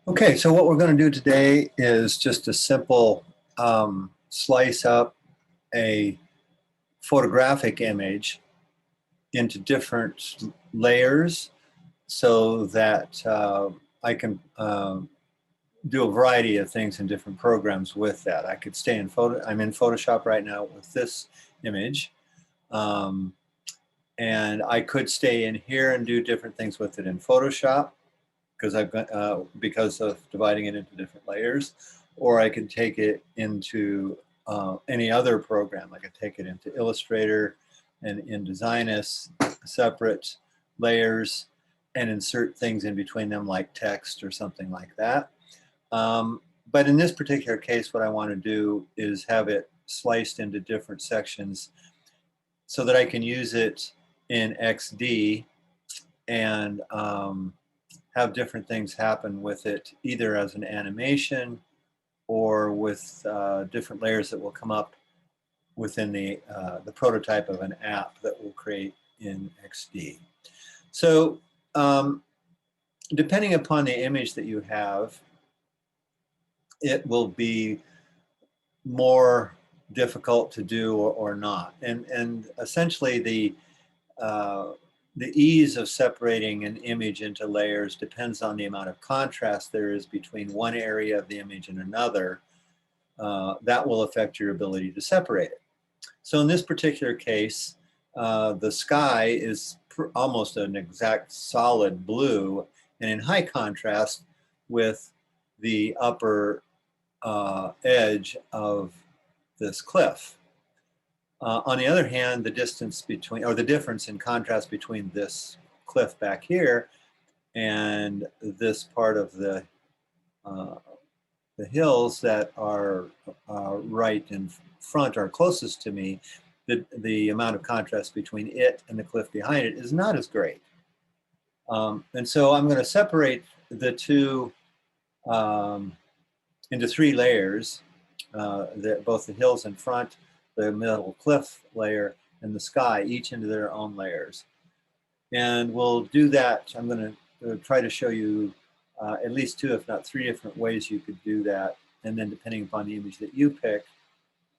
Okay, so what we're going to do today is just a simple slice up a photographic image into different layers so that I can do a variety of things in different programs with that. I could stay in I'm in Photoshop right now with this image. Um, and I could stay in here and do different things with it in Photoshop because I've got because of dividing it into different layers, or I could take it into any other program. I could take it into Illustrator and InDesign as separate layers and insert things in between them like text or something like that. But in this particular case, what I want to do is have it sliced into different sections so that I can use it in XD and have different things happen with it, either as an animation or with different layers that will come up within the prototype of an app that we'll create in XD. So depending upon the image that you have, it will be more difficult to do or not. And essentially the ease of separating an image into layers depends on the amount of contrast there is between one area of the image and another. That will affect your ability to separate it. So in this particular case, the sky is almost an exact solid blue and in high contrast with the upper edge of this cliff. On the other hand, the distance between, or the difference in contrast between this cliff back here and this part of the hills that are right in front are closest to me, the amount of contrast between it and the cliff behind it is not as great. And so I'm going to separate the two into three layers, both the hills in front, the middle cliff layer, and the sky, each into their own layers. And we'll do that. I'm going to try to show you at least two, if not three different ways you could do that. And then depending upon the image that you pick,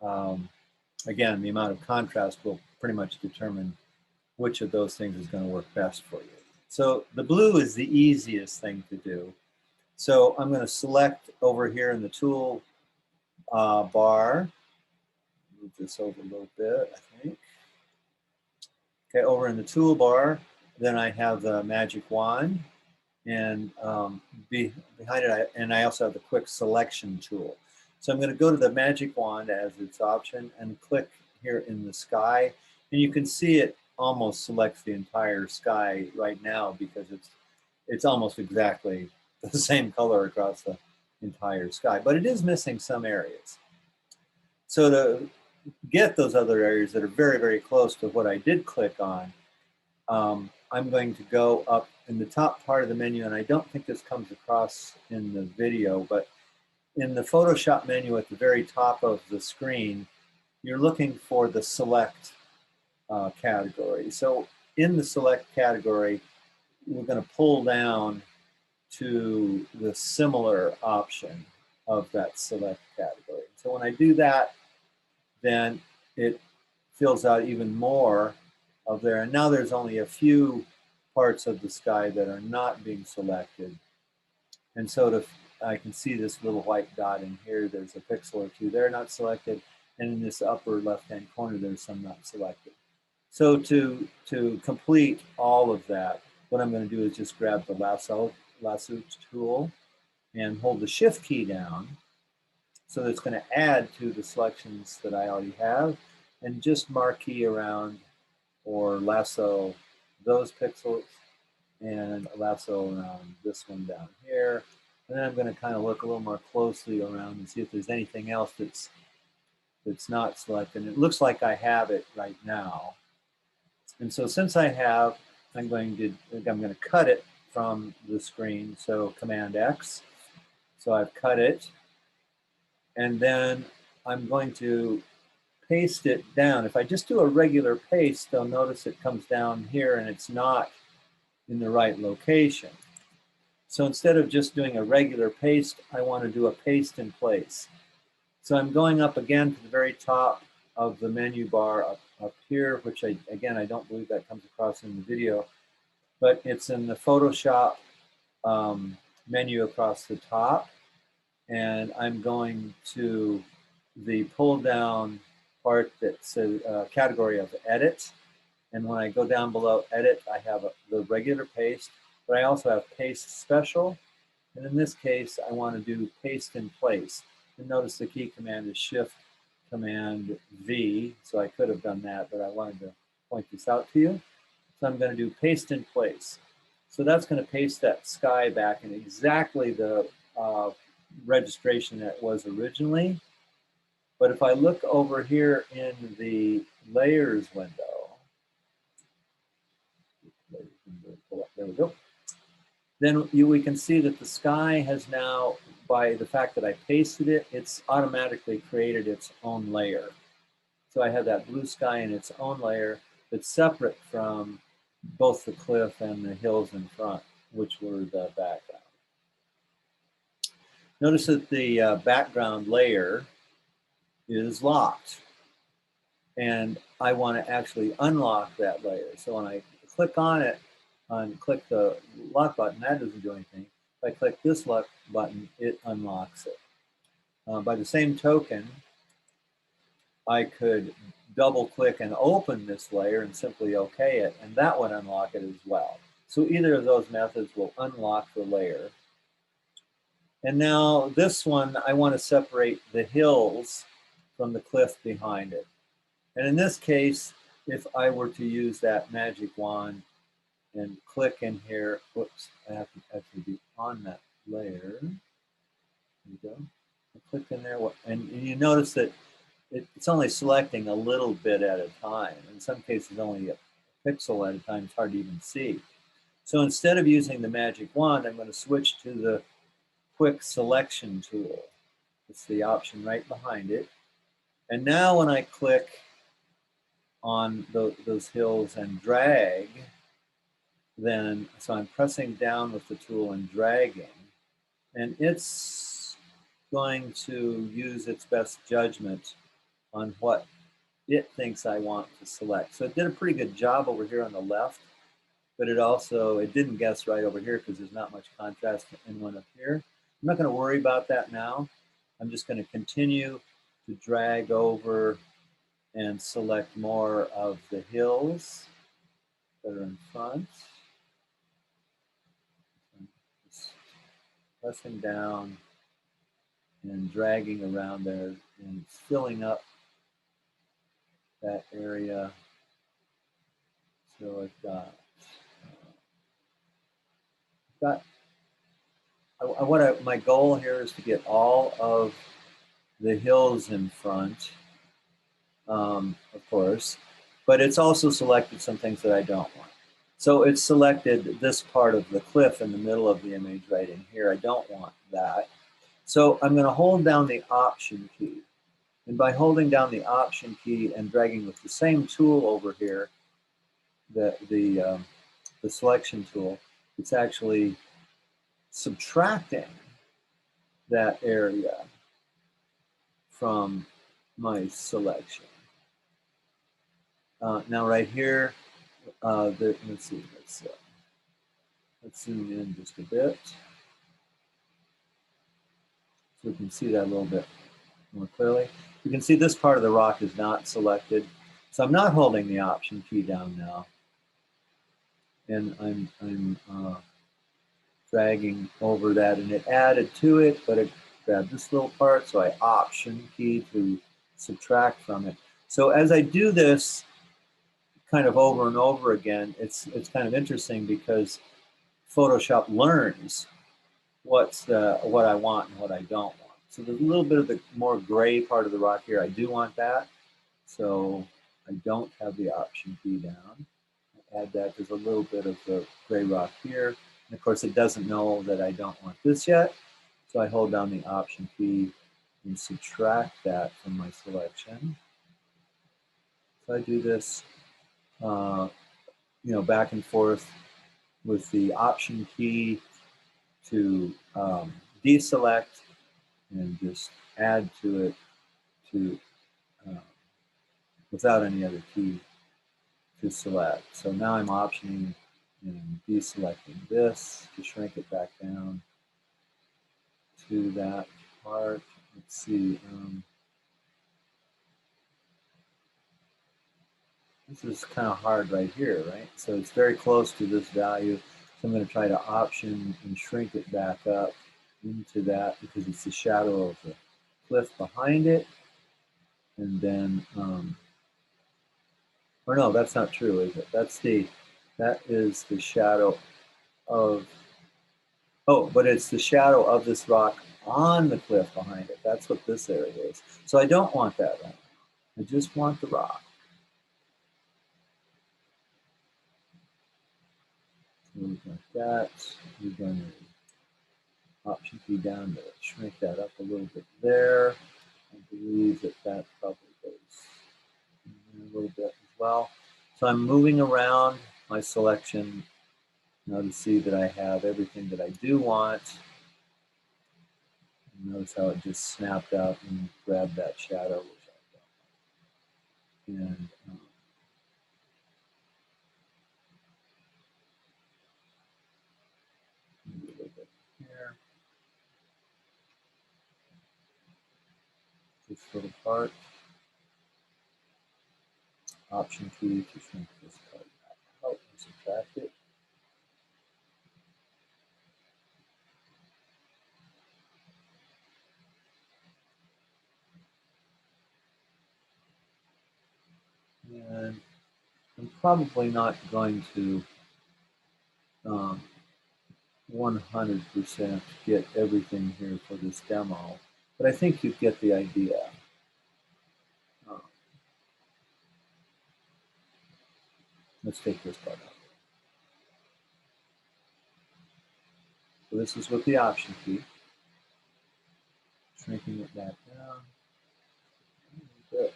again, the amount of contrast will pretty much determine which of those things is going to work best for you. So the blue is the easiest thing to do. So I'm going to select over here in the tool bar. Move this over a little bit, I think. Okay, over in the toolbar, then I have the magic wand, and behind it, I also have the quick selection tool. So I'm going to go to the magic wand as its option and click here in the sky, and you can see it almost selects the entire sky right now because it's almost exactly the same color across the entire sky, but it is missing some areas. So to get those other areas that are very, very close to what I did click on, I'm going to go up in the top part of the menu, and I don't think this comes across in the video, but in the Photoshop menu at the very top of the screen, you're looking for the select category. So in the select category, we're going to pull down to the similar option of that select category. So when I do that, then it fills out even more of there. And now there's only a few parts of the sky that are not being selected. And so I can see this little white dot in here. There's a pixel or two there not selected. And in this upper left-hand corner, there's some not selected. So to complete all of that, what I'm going to do is just grab the lasso tool and hold the shift key down. So it's going to add to the selections that I already have and just marquee around or lasso those pixels and lasso around this one down here. And then I'm going to kind of look a little more closely around and see if there's anything else that's not selected. It looks like I have it right now. And so since I have, I'm going to cut it from the screen. So Command X. So I've cut it. And then I'm going to paste it down. If I just do a regular paste, they'll notice it comes down here and it's not in the right location. So instead of just doing a regular paste, I want to do a paste in place. So I'm going up again to the very top of the menu bar up here, which again, I don't believe that comes across in the video, but it's in the Photoshop menu across the top. And I'm going to the pull down part that's a category of edit. And when I go down below edit, I have the regular paste, but I also have paste special. And in this case, I want to do paste in place. And notice the key command is Shift Command V. So I could have done that, but I wanted to point this out to you. So I'm going to do paste in place. So that's going to paste that sky back in exactly the registration that it was originally. But if I look over here in the layers window, there we go. Then we can see that the sky has now, by the fact that I pasted it, it's automatically created its own layer. So I have that blue sky in its own layer that's separate from both the cliff and the hills in front, which were the background. Notice that the background layer is locked. And I want to actually unlock that layer. So when I click on it, and click the lock button, that doesn't do anything. If I click this lock button, it unlocks it. By the same token, I could double click and open this layer and simply OK it, and that would unlock it as well. So either of those methods will unlock the layer. And now this one, I want to separate the hills from the cliff behind it. And in this case, if I were to use that magic wand and click in here, whoops, I have to actually be on that layer. There you go. I click in there, and you notice that it's only selecting a little bit at a time. In some cases, only a pixel at a time. It's hard to even see. So instead of using the magic wand, I'm going to switch to the quick selection tool. It's the option right behind it. And now when I click on those hills and drag, then, so I'm pressing down with the tool and dragging, and it's going to use its best judgment on what it thinks I want to select. So it did a pretty good job over here on the left, but it didn't guess right over here because there's not much contrast in one up here. I'm not going to worry about that now. I'm just going to continue to drag over and select more of the hills that are in front. Just pressing down and dragging around there and filling up that area. So I've got my goal here is to get all of the hills in front, of course, but it's also selected some things that I don't want. So it's selected this part of the cliff in the middle of the image right in here. I don't want that. So I'm going to hold down the Option key. And by holding down the Option key and dragging with the same tool over here, the selection tool, it's actually subtracting that area from my selection. Now right here, let's see, let's zoom in just a bit so we can see that a little bit more clearly. You can see this part of the rock is not selected, so I'm not holding the Option key down now, and I'm dragging over that, and it added to it, but it grabbed this little part, so I Option key to subtract from it. So as I do this kind of over and over again, it's kind of interesting because Photoshop learns what I want and what I don't want. So there's a little bit of the more gray part of the rock here. I do want that, so I don't have the Option key down. I add that. There's a little bit of the gray rock here. And of course, it doesn't know that I don't want this yet, so I hold down the Option key and subtract that from my selection. So I do this, back and forth with the Option key to deselect and just add to it to uh, without any other key to select. So now I'm optioning and deselecting this to shrink it back down to that part. Let's see. This is kind of hard right here, right? So it's very close to this value. So I'm going to try to option and shrink it back up into that because it's the shadow of the cliff behind it. And then, or no, that's not true, is it? That is the shadow of, oh, but it's the shadow of this rock on the cliff behind it. That's what this area is. So I don't want that right now. I just want the rock. So we've got that. We're going to option key down to shrink that up a little bit there. I believe that that probably goes a little bit as well. So I'm moving around my selection now to see that I have everything that I do want. And notice how it just snapped out and grabbed that shadow, which I don't like. And maybe a little bit here. This little part. Option key to shrink this part back out and subtract it. And I'm probably not going to 100% get everything here for this demo, but I think you get the idea. Let's take this part out. So this is with the option key. Shrinking it back down. Good.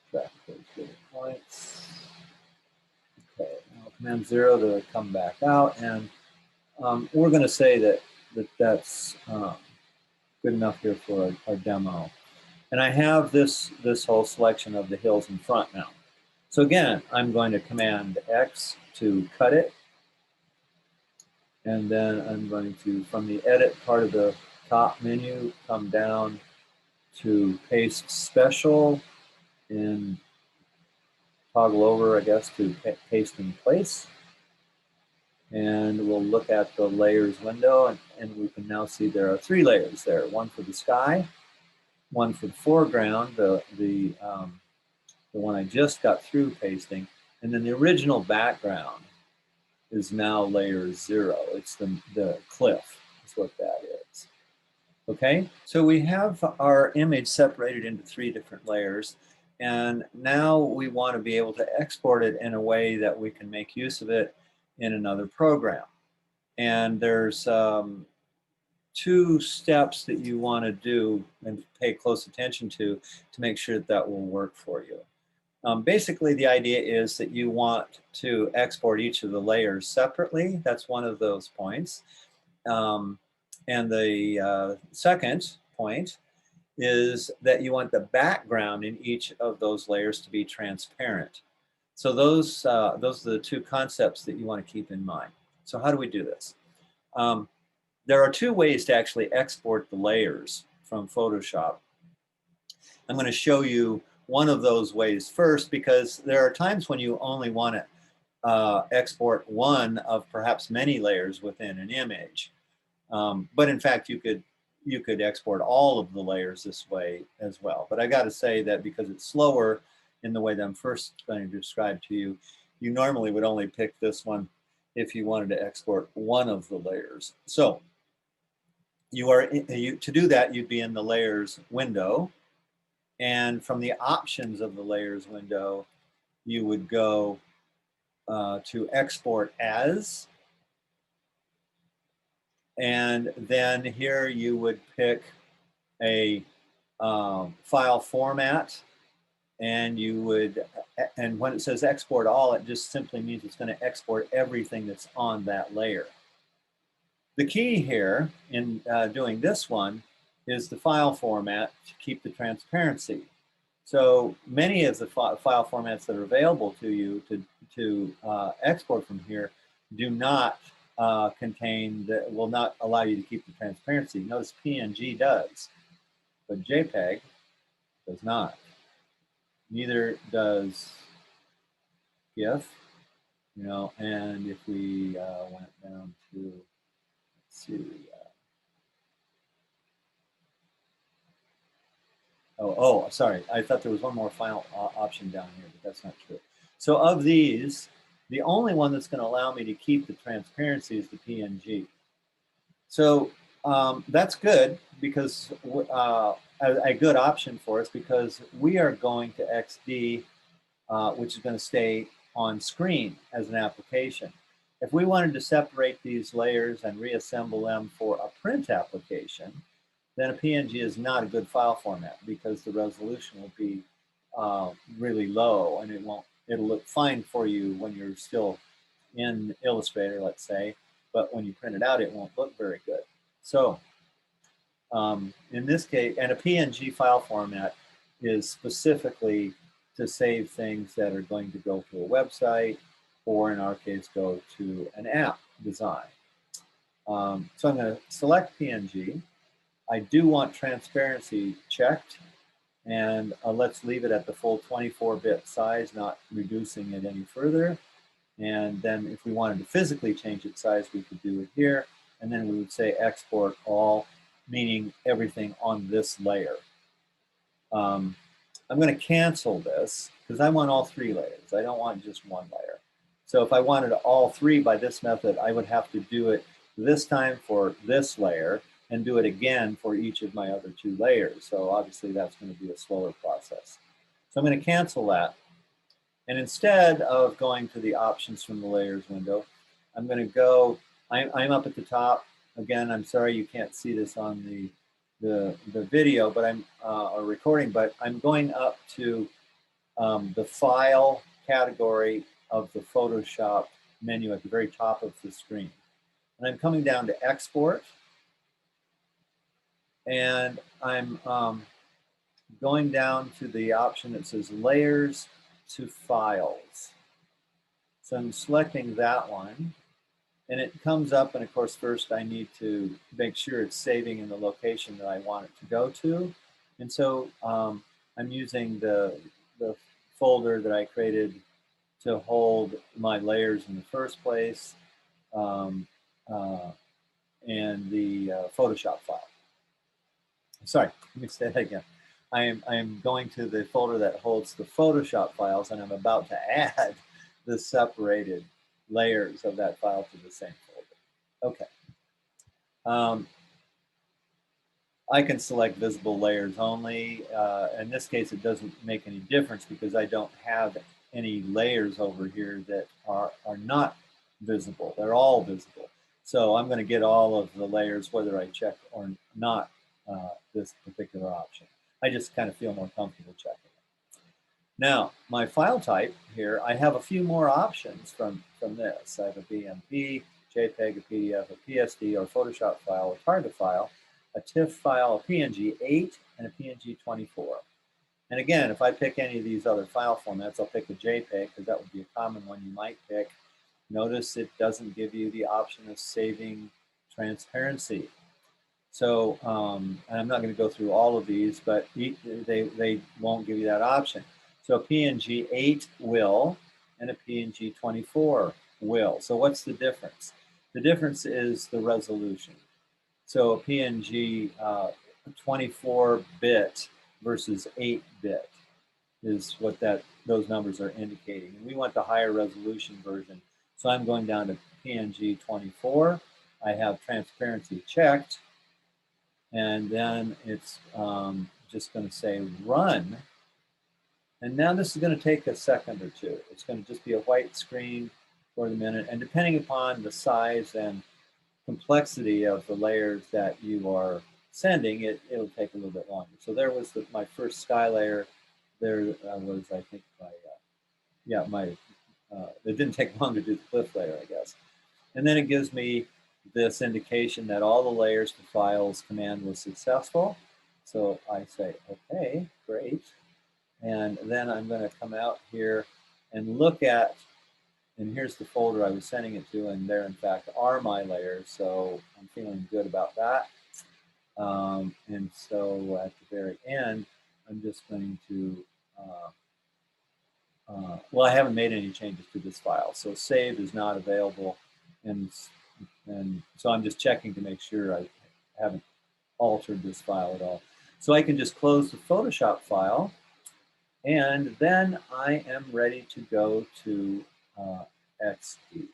Track those little points. Okay, now Command 0 to come back out, and we're going to say that's good enough here for our demo. And I have this whole selection of the hills in front now. So again, I'm going to Command X to cut it. And then I'm going to, from the edit part of the top menu, come down to paste special and toggle over, I guess, to paste in place. And we'll look at the layers window, and we can now see there are 3 layers there. One for the sky, one for the foreground, the one I just got through pasting, and then the original background is now layer 0. It's the cliff is what that is. Okay, so we have our image separated into 3 different layers, and now we want to be able to export it in a way that we can make use of it in another program. And there's 2 steps that you want to do and pay close attention to make sure that that will work for you. Basically, the idea is that you want to export each of the layers separately. That's one of those points. And the second point is that you want the background in each of those layers to be transparent. So those are the 2 concepts that you want to keep in mind. So how do we do this? There are 2 ways to actually export the layers from Photoshop. I'm going to show you one of those ways first, because there are times when you only want to export one of perhaps many layers within an image. But in fact, you could export all of the layers this way as well. But I got to say that because it's slower in the way that I'm first going to describe to you, you normally would only pick this one if you wanted to export one of the layers. So to do that, you'd be in the layers window. And from the options of the layers window, you would go to export as. And then here you would pick a file format, and and when it says export all, it just simply means it's going to export everything that's on that layer. The key here in doing this one is the file format to keep the transparency. So many of the file formats that are available to you to export from here do not will not allow you to keep the transparency. Notice PNG does, but JPEG does not. Neither does GIF, and if we went down to, let's see, sorry, I thought there was one more file option down here, but that's not true. So of these, the only one that's going to allow me to keep the transparency is the PNG. So that's good because a good option for us, because we are going to XD, which is going to stay on screen as an application. If we wanted to separate these layers and reassemble them for a print application, then a PNG is not a good file format because the resolution will be really low, and it'll look fine for you when you're still in Illustrator, let's say, but when you print it out, it won't look very good. So in this case, and a PNG file format is specifically to save things that are going to go to a website, or in our case, go to an app design. So I'm going to select PNG. I do want transparency checked, and let's leave it at the full 24-bit size, not reducing it any further. And then if we wanted to physically change its size, we could do it here. And then we would say export all, meaning everything on this layer. I'm going to cancel this because I want all 3 layers. I don't want just one layer. So if I wanted all 3 by this method, I would have to do it this time for this layer and do it again for each of my other 2 layers. So obviously that's going to be a slower process. So I'm going to cancel that. And instead of going to the options from the layers window, I'm going to go, I'm up at the top. Again, I'm sorry you can't see this on the video, but I'm or recording, but I'm going up to the file category of the Photoshop menu at the very top of the screen. And I'm coming down to export, and I'm going down to the option that says layers to files. So I'm selecting that one, and it comes up, and of course first I need to make sure it's saving in the location that I want it to go to. And so I'm using the folder that I created to hold my layers in the first place, and the Photoshop file. Sorry, let me say that again. I am going to the folder that holds the Photoshop files, and I'm about to add the separated layers of that file to the same folder. Okay. I can select visible layers only. In this case, it doesn't make any difference because I don't have any layers over here that are not visible. They're all visible. So I'm going to get all of the layers whether I check or not this particular option. I just kind of feel more comfortable checking it. Now, my file type here, I have a few more options from this. I have a BMP, JPEG, a PDF, a PSD, or Photoshop file, a Target file, a TIFF file, a PNG 8, and a PNG 24. And again, if I pick any of these other file formats, I'll pick a JPEG because that would be a common one you might pick. Notice it doesn't give you the option of saving transparency. So, and I'm not going to go through all of these, but they won't give you that option. So a PNG 8 will, and a PNG 24 will. So what's the difference? The difference is the resolution. So a PNG 24-bit versus 8-bit is what those numbers are indicating. And we want the higher resolution version. So I'm going down to PNG 24. I have transparency checked. And then it's just going to say run. And now this is going to take a second or two. It's going to just be a white screen for the minute. And depending upon the size and complexity of the layers that you are sending, it'll take a little bit longer. So there was my first sky layer. There was, I think, it didn't take long to do the cliff layer, I guess. And then it gives me this indication that all the layers to files command was successful. So I say, okay, great. And then I'm going to come out here and look at, and here's the folder I was sending it to, and there in fact are my layers. So I'm feeling good about that. And so at the very end, I'm just going to, well, I haven't made any changes to this file. So save is not available. And so I'm just checking to make sure I haven't altered this file at all. So I can just close the Photoshop file, and then I am ready to go to XD.